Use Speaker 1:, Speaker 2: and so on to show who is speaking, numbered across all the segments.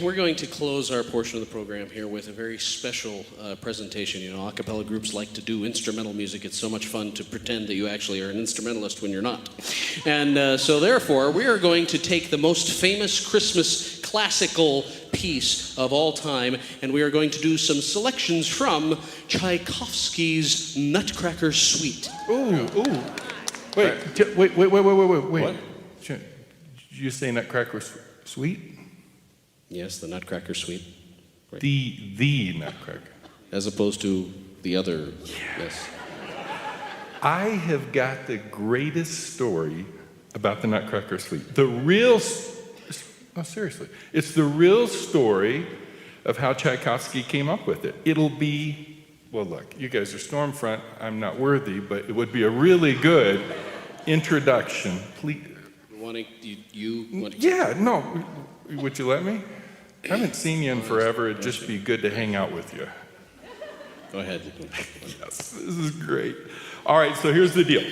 Speaker 1: We're going to close our portion of the program here with a very special presentation. You know, a cappella groups like to do instrumental music. It's so much fun to pretend that you actually are an instrumentalist when you're not. And so therefore, we are going to take the most famous Christmas classical piece of all time, and we are going to do some selections from Tchaikovsky's Nutcracker Suite.
Speaker 2: Ooh. Wait.
Speaker 1: What?
Speaker 2: Did you say Nutcracker Suite?
Speaker 1: Yes, the Nutcracker Suite. Right.
Speaker 2: The Nutcracker.
Speaker 1: As opposed to the other, yes.
Speaker 2: I have got the greatest story about the Nutcracker Suite. Seriously. It's the real story of how Tchaikovsky came up with it. It'll be, well, look, you guys are Stormfront. I'm not worthy, but it would be a really good introduction. Please. Yeah, no. Would you let me? I haven't seen you in forever. It'd just be good to hang out with you.
Speaker 1: Go ahead.
Speaker 2: Yes, this is great. All right, so here's the deal.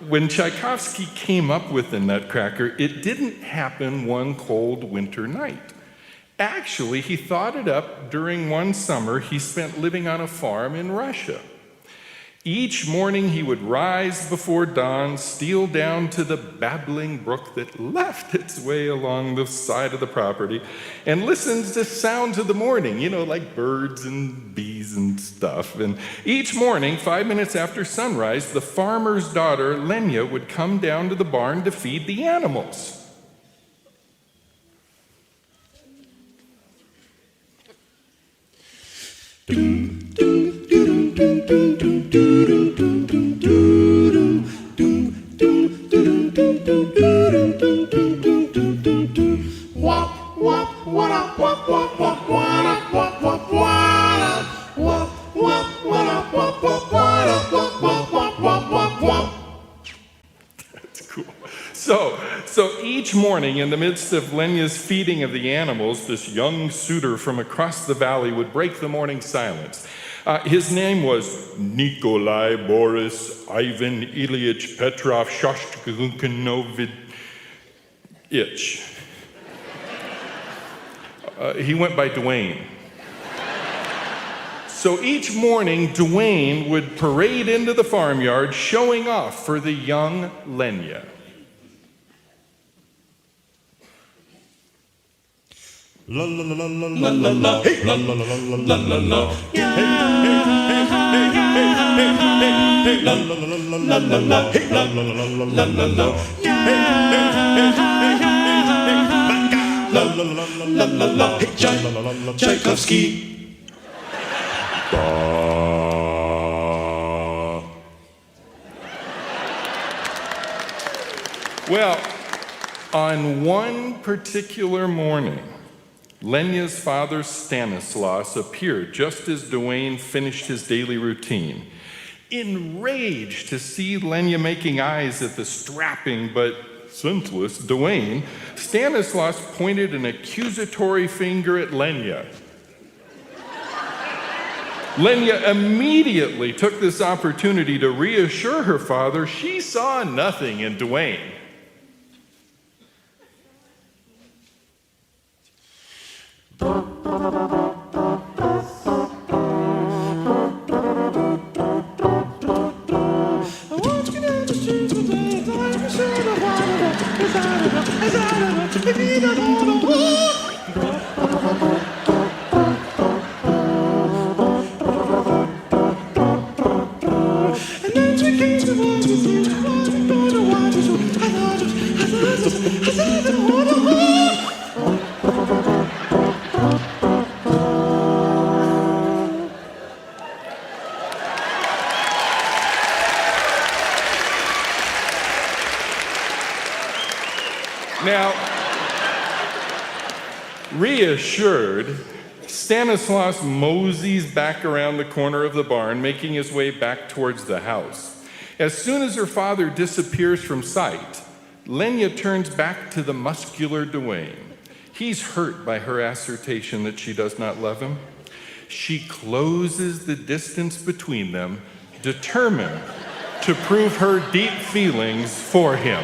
Speaker 2: When Tchaikovsky came up with the Nutcracker, it didn't happen one cold winter night. Actually, he thought it up during one summer he spent living on a farm in Russia. Each morning he would rise before dawn, steal down to the babbling brook that left its way along the side of the property, and listen to sounds of the morning, you know, like birds and bees and stuff. And each morning, 5 minutes after sunrise, the farmer's daughter, Lenya, would come down to the barn to feed the animals. That's cool. So each morning, in the midst of Lenya's feeding of the animals, this young suitor from across the valley would break the morning silence. His name was Nikolai Boris Ivan Ilyich Petrov Shoshkanovich. He went by Dwayne. So each morning, Dwayne would parade into the farmyard, showing off for the young Lenya. La la la la la la la, hey la la la la la la la, yeah, hey la la la la la la la, hey la la la la la la la, yeah, la la la la la la, hey Tchaikovsky. Well, on one particular morning, Lenya's father, Stanislaus, appeared just as Dwayne finished his daily routine. Enraged to see Lenya making eyes at the strapping but senseless Dwayne, Stanislaus pointed an accusatory finger at Lenya. Lenya immediately took this opportunity to reassure her father she saw nothing in Dwayne. Now, reassured, Stanislaus moseys back around the corner of the barn, making his way back towards the house. As soon as her father disappears from sight, Lenya turns back to the muscular Dwayne. He's hurt by her assertion that she does not love him. She closes the distance between them, determined to prove her deep feelings for him.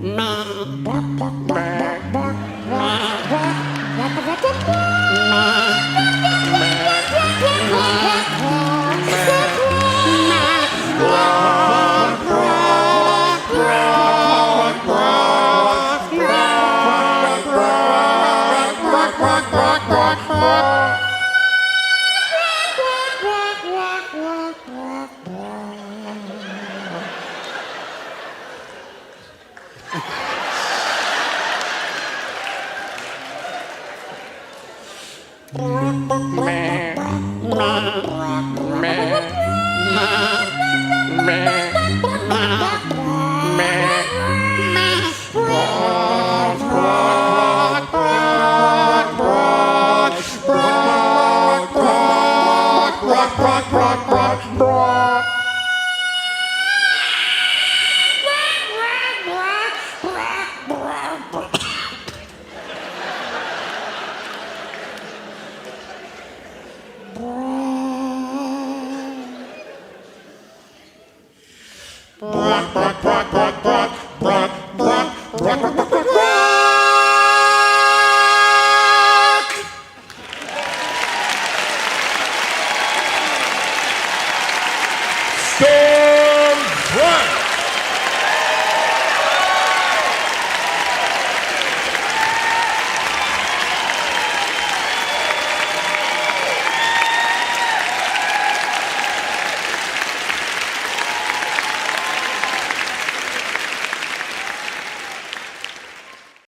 Speaker 3: Brock, brock, brock, brock, brock, brock, brock, brock, brock, brock.